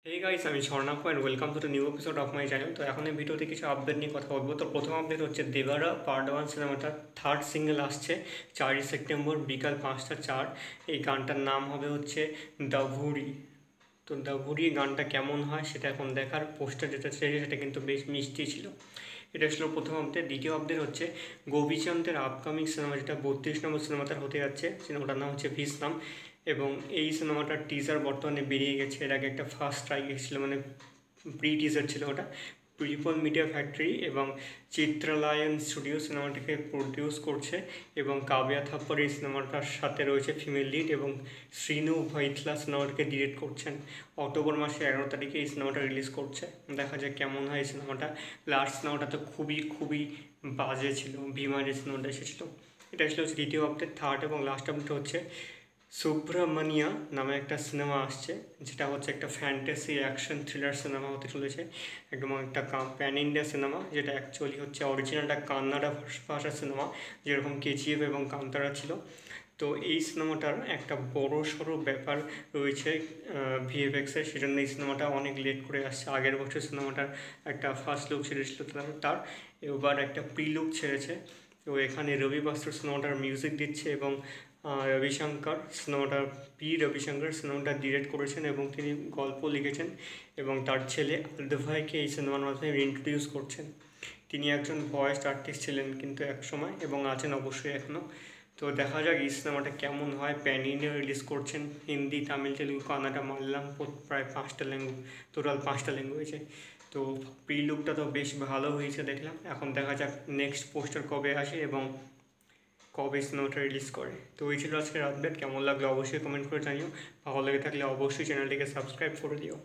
Hey guys, আমি Swarnap and welcome to the new episode of my channel. তো এখন এই ভিডিওতে কিছু আপডেট নিয়ে কথা বলবো। তো প্রথম আপডেট হচ্ছে দেবারা পার্ট 1 সিনেমাটার থার্ড সিঙ্গেল আসছে 4ই সেপ্টেম্বর বিকাল 5টা 4। এই গানটার নাম হবে হচ্ছে দ্য ভুরি। তো দ্য ভুরি গানটা কেমন হয় সেটা এখন দেখার। পোস্টার যেটা ছেড়েছে সেটা কিন্তু বেশ মিষ্টি ছিল। এটা ছিল প্রথম আপডেট। দ্বিতীয় আপডেট হচ্ছে গোপীচন্দের আপকামিং সিনেমা, যেটা 32 নম্বর সিনেমাটা হতে যাচ্ছে, সিনেমাটার নাম হচ্ছে ভিসনাম। এবং এই সিনেমাটার টিজার বর্তমানে বেরিয়ে গেছে। এর আগে একটা ফার্স্ট ট্রাই এসেছিলো, মানে প্রি টিজার ছিল ওটা। পিপল মিডিয়া ফ্যাক্টরি এবং চিত্রালয়ন স্টুডিও সিনেমাটিকে প্রডিউস করছে এবং কাব্যা থাপ্পর এই সিনেমাটার সাথে রয়েছে ফিমেল লিড, এবং শ্রীনু ভাইথলা সিনেমাটাকে ডিরেক্ট করছেন। অক্টোবর মাসে 11 তারিখে এই সিনেমাটা রিলিজ করছে। দেখা যাক কেমন হয় এই সিনেমাটা। লাস্ট সিনেমাটা তো খুবই খুবই বাজে ছিল, ভীমা যে সিনেমাটা এসেছিলো। এটা আসলে হচ্ছে দ্বিতীয় আপডেট। থার্ড এবং লাস্ট আপডেট হচ্ছে সুব্রমণিয়া নামে একটা সিনেমা আসছে, যেটা হচ্ছে একটা ফ্যান্টাসি অ্যাকশন থ্রিলার সিনেমা হতে চলেছে। একদম একটা প্যান ইন্ডিয়া সিনেমা, যেটা অ্যাকচুয়ালি হচ্ছে অরিজিনালটা কান্নাডা ভাষার সিনেমা, যেরকম কেজিএফ এবং কান্তারা ছিল। তো এই সিনেমাটার একটা বড় সড়ো ব্যাপার রয়েছে ভিএফএক্সের, সেজন্য এই সিনেমাটা অনেক লেট করে আসছে। আগের বছর সিনেমাটার একটা ফার্স্ট লুক ছেড়েছিল, তার এবার একটা প্রি লুক ছেড়েছে। তো এখানে রবি বাস্টার সিনেমাটার মিউজিক দিচ্ছে এবং রবিশঙ্কর সিনেমাটা ডিরেক্ট করেছেন এবং তিনি গল্প লিখেছেন এবং তার ছেলে আলদভাইকে এই সিনেমার মাধ্যমে ইন্ট্রোডিউস করছেন। তিনি একজন ভয়েস আর্টিস্ট ছিলেন কিন্তু এক সময়, এবং আছেন অবশ্যই এখনও। তো দেখা যাক এই সিনেমাটা কেমন হয়। প্যান ইন্ডিয়া রিলিজ করছেন, হিন্দি, তামিল, তেলুগু, কান্নাডা, মালয়ালম, প্রায় 5টা ল্যাঙ্গুয়েজ, টোটাল 5টা ল্যাঙ্গুয়েজে। তো প্রি লুকটা তো বেশ ভালো হয়েছে দেখলাম। এখন দেখা যাক নেক্সট পোস্টার কবে আসে এবং কবে সিনেমাটা রিলিজ করে। তো এই ছিল আজকের আপডেট। কেমন লাগলো অবশ্যই কমেন্ট করে জানিও। ভালো লেগে থাকলে অবশ্যই চ্যানেলটিকে সাবস্ক্রাইব করে দিও।